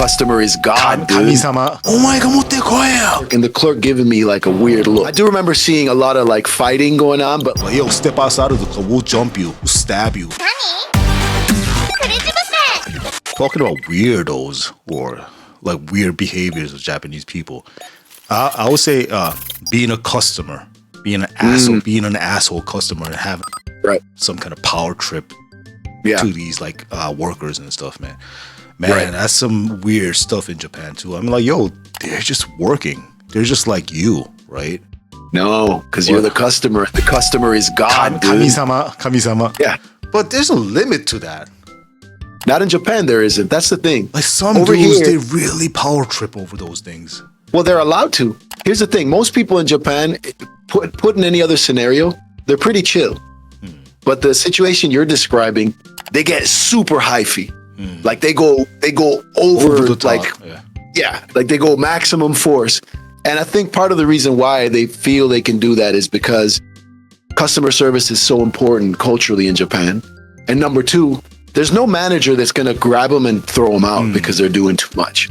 customer is God, dude. 神様お前が持ってこいよ And the clerk giving me like a weird look. I do remember seeing a lot of like fighting going on, but Yo, step outside of the club, we'll jump you, we'll stab you. Talking about weirdos or like weird behaviors of Japanese people, I would say being a customer, being an asshole customer and have some kind of power trip to these like workers and stuff, man. That's some weird stuff in Japan too. I'm like, yo, they're just working. They're just like you, right? No, because you're the customer. The customer is God, dude. Kami-sama. Yeah. But there's a limit to that. Not in Japan, there isn't. That's the thing. Like some dudes, they really power trip over those things. Well, they're allowed to. Here's the thing. Most people in Japan, put in any other scenario, they're pretty chill. But the situation you're describing, they get super hyphy. Like they go over the top, like like they go maximum force. And I think part of the reason why they feel they can do that is because customer service is so important culturally in Japan. And number two, there's no manager that's going to grab them and throw them out because they're doing too much.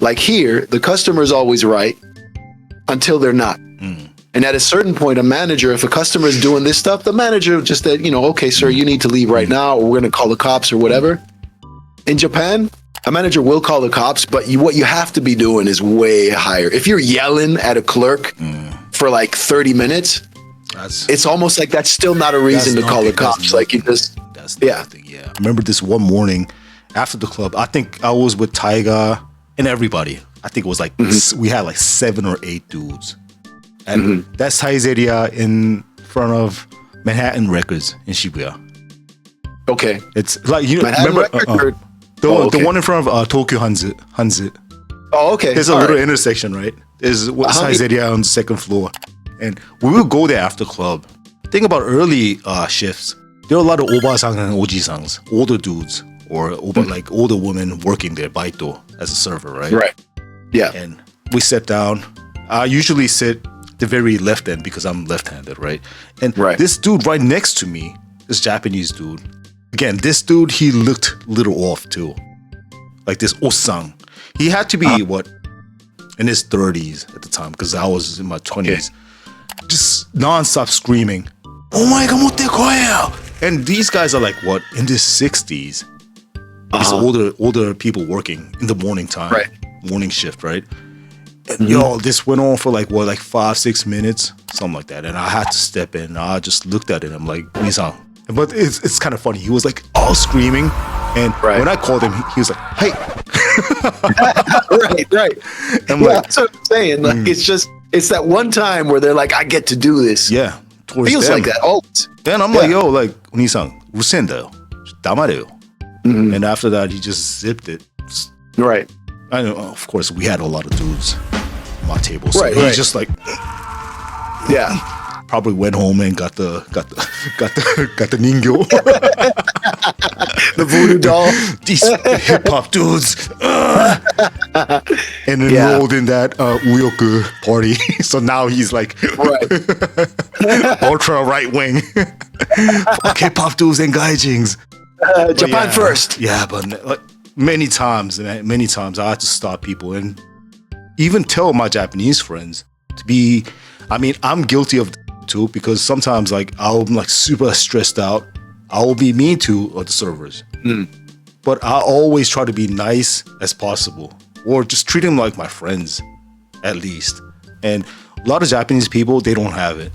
Like here, the customer is always right until they're not. And at a certain point, a manager, if a customer is doing this stuff, the manager just said, okay, sir, you need to leave right now, or we're going to call the cops or whatever. In Japan, a manager will call the cops, but what you have to be doing is way higher. If you're yelling at a clerk for like 30 minutes, it's almost like that's still not a reason to call the cops. Like you just... That's the thing, I remember this one morning after the club, I think I was with Taiga and everybody. I think it was like, we had like 7 or 8 dudes. And that's Saizeria in front of Manhattan Records in Shibuya. Okay. It's like, remember the one in front of Tokyo Hanzu. Oh, okay. There's a little intersection, right? There's Saizeria on the second floor. And we would go there after club. Think about early shifts. There are a lot of oba-san and oji-sans, older dudes, or like older women working there, baito, as a server, right? Right. Yeah. And we sat down. I usually sit the very left end because I'm left-handed, right? And this dude right next to me, this Japanese dude, again, this dude, he looked a little off too. Like this Osang. He had to be, in his 30s at the time, because I was in my 20s. Just non-stop screaming, "Oh my God, motte koe!" And these guys are like, what, in their 60s? These older people working in the morning time, morning shift, right? And this went on for like 5-6 minutes, something like that. And I had to step in. I just looked at it. I'm like, Nissan. But it's kind of funny. He was like all screaming, and when I called him, he was like, "Hey." right. And that's what I'm saying. Like it's that one time where they're like, "I get to do this." Yeah. Feels like that always. Then I'm like, yo, like, Uni-san, urusendayo. Damare. And after that, he just zipped it. Right. I know, of course, we had a lot of dudes on my table. So he's just like, probably went home and got the ningyo. The voodoo doll. These hip hop dudes. And enrolled in that uyoku party. So now he's like ultra right wing. Fuck hip hop dudes and gaijins. Japan first. Yeah, but like many times I had to stop people and even tell my Japanese friends to be. I mean, I'm guilty of too, because sometimes like I'm like super stressed out. I will be mean to the servers, but I always try to be nice as possible, or just treat them like my friends, at least. And a lot of Japanese people, they don't have it.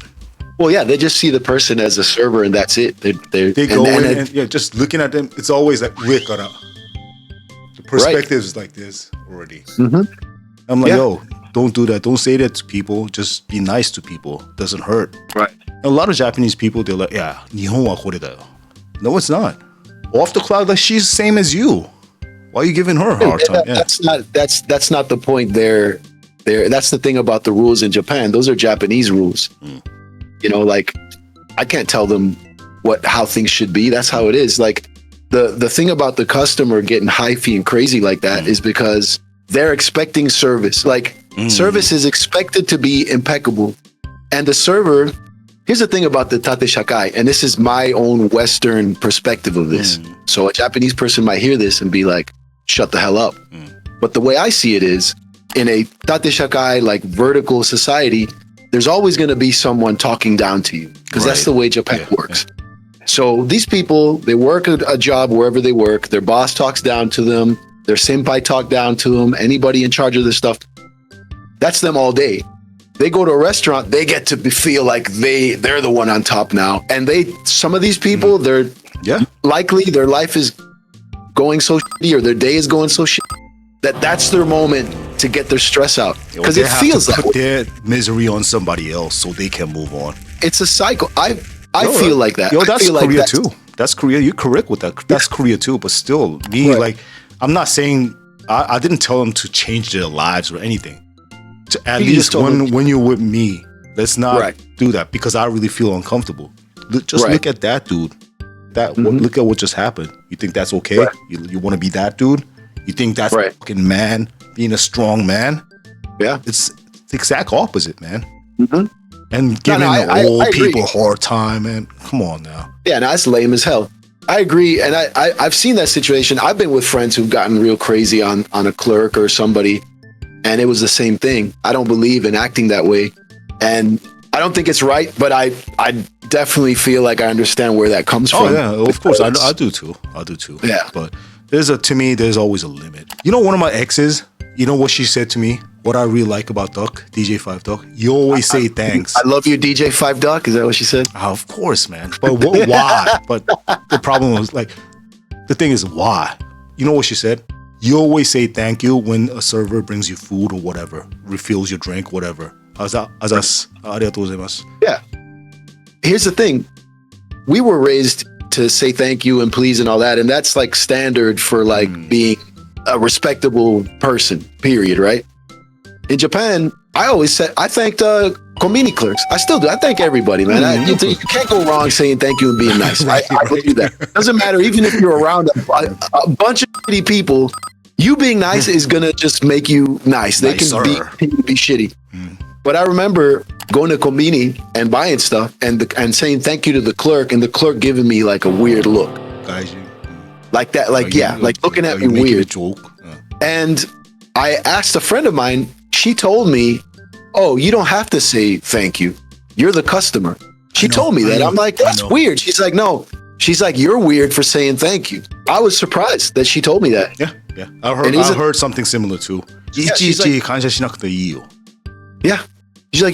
Well, yeah, they just see the person as a server, and that's it. They go in and just looking at them, it's always like uekara. The perspective is like this already. I'm like, yo, don't do that. Don't say that to people. Just be nice to people. Doesn't hurt. Right. And a lot of Japanese people, they're like, yeah, Nihon wa kore da yo. No, it's not. Off the cloud, like she's the same as you. Why are you giving her a hard time? That's not the point there. That's the thing about the rules in Japan. Those are Japanese rules. Like I can't tell them how things should be. That's how it is. Like the thing about the customer getting hyphy and crazy like that is because they're expecting service. Like service is expected to be impeccable. And the server, here's the thing about the tate shakai, and this is my own Western perspective of this. So a Japanese person might hear this and be like, shut the hell up. But the way I see it is, in a tate shakai, like vertical society, there's always going to be someone talking down to you, because that's the way Japan works. So these people, they work a job wherever they work. Their boss talks down to them. Their senpai talk down to them. Anybody in charge of this stuff, that's them all day. They go to a restaurant, they get to feel like they're the one on top now. And some of these people, they're likely their life is going so shitty, or their day is going so shitty, that's their moment to get their stress out, because it feels like put their misery on somebody else so they can move on. It's a cycle. I feel like that. Yo, that's Korea like too. That's Korea. You're correct with that. That's Korea too. But still, like, I'm not saying I didn't tell them to change their lives or anything. At least when you're with me, let's not do that, because I really feel uncomfortable. Just look at that dude. Look at what just happened. You think that's okay? You want to be that dude? You think that's fucking man being a strong man? Yeah, it's the exact opposite, man. And giving old people a hard time, man. Come on now. Yeah, no, that's lame as hell. I agree, and I've seen that situation. I've been with friends who've gotten real crazy on a clerk or somebody, and it was the same thing. I don't believe in acting that way, and I don't think it's right. But I definitely feel like I understand where that comes from. Oh yeah, of course, I do too. Yeah, but to me, there's always a limit. You know, one of my exes, you know what she said to me? What I really like about Duck, DJ 5 Duck, you always say thanks. I love you, DJ 5 Duck. Is that what she said? Of course, man. But why? But the problem was, like, the thing is, why? You know what she said? You always say thank you when a server brings you food or whatever, refills your drink, whatever. Yeah. Here's the thing. We were raised to say thank you and please and all that, and that's like standard for like being a respectable person, period, right? In Japan, I always said, I thanked convenience clerks. I still do. I thank everybody, man. You can't go wrong saying thank you and being nice. I will do that. Doesn't matter, even if you're around a bunch of shitty people, you being nice is going to just make you nice. They can be shitty. But I remember going to convenience and buying stuff and saying thank you to the clerk, and the clerk giving me like a weird look. Like that, like, like looking at me weird. And I asked a friend of mine, she told me, oh, you don't have to say thank you. You're the customer. She told me that. I'm like, that's weird. She's like, no. She's like, you're weird for saying thank you. I was surprised that she told me that. Yeah. I heard something similar too. Yeah. She's like,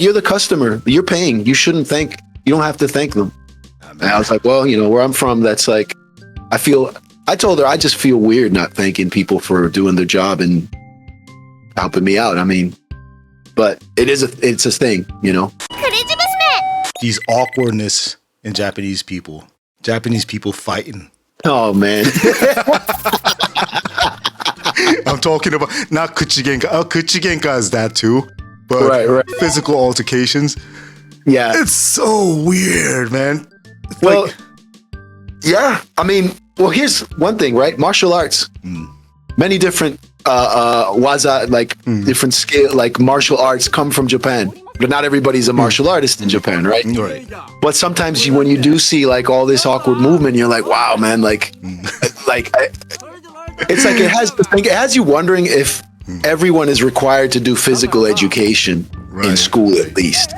you're the customer. You're paying. You shouldn't thank. You don't have to thank them. And I was like, well, you know, where I'm from, that's like, I told her I just feel weird not thanking people for doing their job and helping me out. I mean, but it's a thing, you know. These awkwardness in Japanese people fighting. Oh man. I'm talking about not kuchigenka. Kuchigenka is that too, but physical altercations. Yeah, it's so weird, man. Well, yeah. I mean, well, here's one thing, right? Martial arts, many different waza, like different skill, like martial arts come from Japan. But not everybody's a martial artist in Japan, right? Right. But sometimes when you do see like all this awkward movement, you're like, wow, man, like it's like it has you wondering if everyone is required to do physical education in school at least,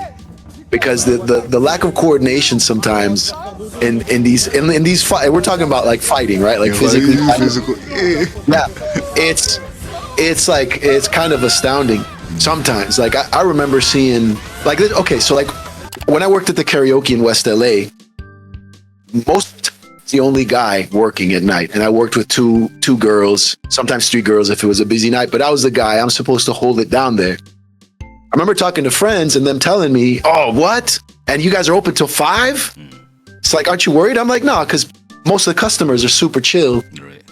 because the lack of coordination sometimes in these we're talking about like fighting, right? Like physically. Yeah, it's like it's kind of astounding. Sometimes, like I remember seeing like okay, so like when I worked at the karaoke in West LA, most the only guy working at night, and I worked with two girls, sometimes three girls if it was a busy night, but I was the guy. I'm supposed to hold it down there. I remember talking to friends and them telling me, "Oh, what? And you guys are open till 5?" It's like, aren't you worried? I'm like, no, because most of the customers are super chill. Right.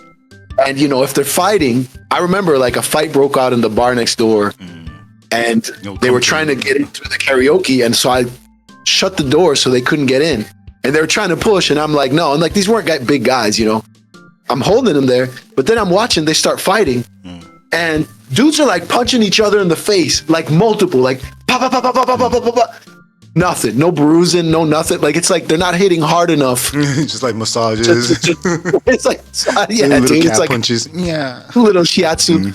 And you know, if they're fighting, I remember like a fight broke out in the bar next door. And they were trying to get into the karaoke, and so I shut the door so they couldn't get in. And they were trying to push, and I'm like, no. And like these weren't big guys, you know. I'm holding them there, but then I'm watching. They start fighting, and dudes are like punching each other in the face, like multiple, like pop, pop, pop, pop, pop, pop, pop, pop, pop. Nothing, no bruising, no nothing. Like it's like they're not hitting hard enough. Just like massages. It's like little dude, it's like punches. Yeah, little shiatsu.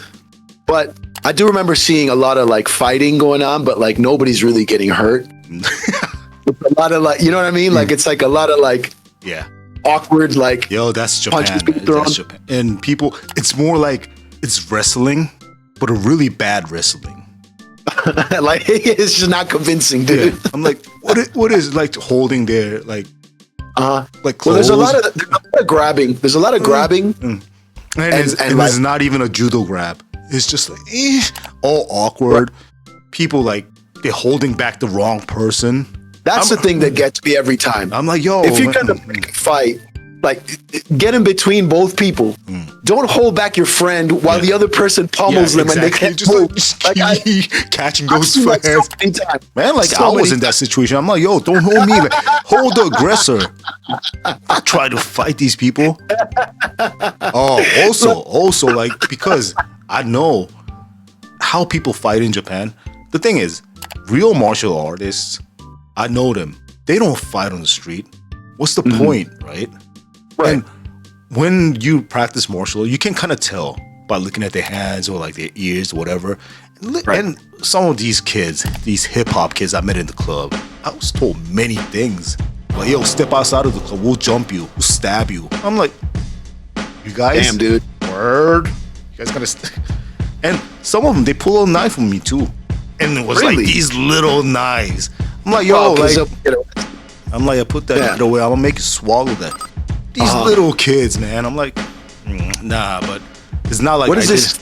But I do remember seeing a lot of like fighting going on, but like nobody's really getting hurt. It's a lot of like, you know what I mean? Like it's like a lot of like awkward like that's Japan, punches being man. thrown. That's Japan. And people, it's more like it's wrestling, but a really bad wrestling. Like it's just not convincing, dude. I'm like, what is like holding their like clothes? Well, there's a lot of grabbing. There's a lot of grabbing. And it's not even a judo grab. It's just like all awkward. People like they're holding back the wrong person. That's the thing that gets me every time. I'm like, yo, if you're gonna fight, like get in between both people. Don't hold back your friend while the other person pummels them and they can't just move. catching those fans. So man, like I was in that situation. I'm like, yo, don't hold me. Like, hold the aggressor. I try to fight these people. Oh, also, like because I know how people fight in Japan. The thing is, real martial artists, I know them. They don't fight on the street. What's the point, right? Right. And when you practice martial art, you can kind of tell by looking at their hands or like their ears or whatever. And some of these kids, these hip hop kids I met in the club, I was told many things. Like, yo, step outside of the club, we'll jump you, we'll stab you. I'm like, you guys? Damn, dude. Word? You guys gotta... And some of them, they pull a knife on me too. And it was like these little knives. I'm like, yo, I'm like, I put that away. I'm gonna make you swallow that. These little kids, man. I'm like, nah, but it's not like what is this?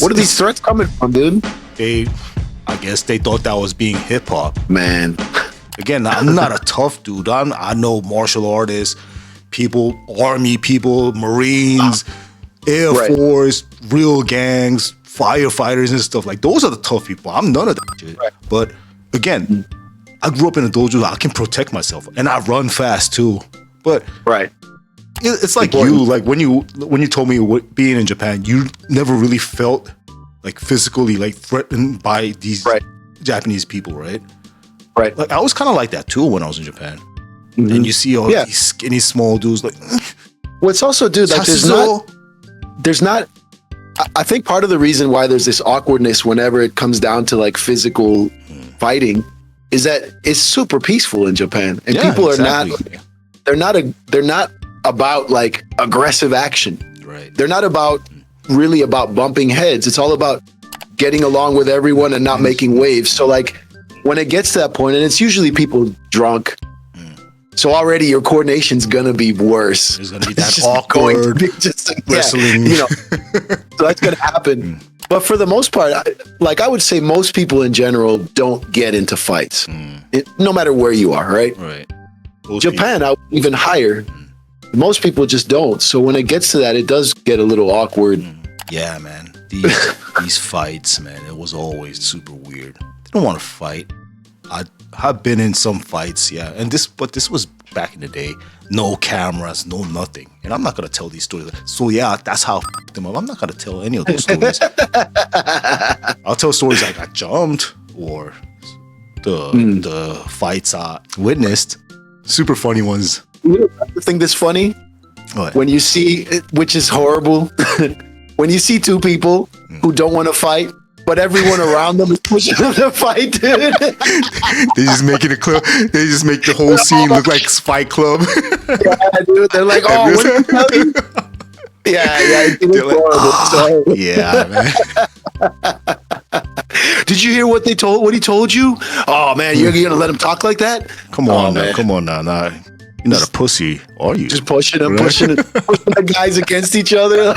What are these threats coming from, dude? I guess they thought that was being hip hop. Man. Again, I'm not a tough dude. I know martial artists, people, army people, Marines, Air Force, real gangs, firefighters and stuff. Like those are the tough people. I'm none of that shit. Right. But again, I grew up in a dojo. I can protect myself, and I run fast too. But it's like you, like when you told me being in Japan, you never really felt like physically like threatened by these Japanese people, right? Right. Like I was kind of like that too when I was in Japan, and you see all these skinny small dudes like. Well, it's also, dude, like there's not. I think part of the reason why there's this awkwardness whenever it comes down to like physical fighting is that it's super peaceful in Japan, and people are not. They're not about like aggressive action. Right. They're not really about bumping heads. It's all about getting along with everyone and not making waves. So like when it gets to that point, and it's usually people drunk, so already your coordination's gonna be worse. There's gonna be that awkward wrestling. So that's gonna happen. But for the most part, I would say most people in general don't get into fights, no matter where you are, right? Right. Japan, I would even higher. Most people just don't. So when it gets to that, it does get a little awkward. Yeah, man. These fights, man, it was always super weird. They don't want to fight. I've been in some fights, and this was back in the day. No cameras, no nothing. And I'm not gonna tell these stories. So that's how I f***ed them up. I'm not gonna tell any of those stories. I'll tell stories like I jumped or the fights I witnessed. Super funny ones. You know the thing that's funny? What? When you see, which is horrible, when you see two people who don't want to fight, but everyone around them is pushing them to fight, dude. They just make it a club. They just make the whole scene look like Fight Club. Yeah, dude. They're like, oh, what did I tell you? Yeah. Man. Did you hear what he told you? Oh man, you're gonna let him talk like that? Come on now. You're not a pussy, are you? Just pushing the guys against each other.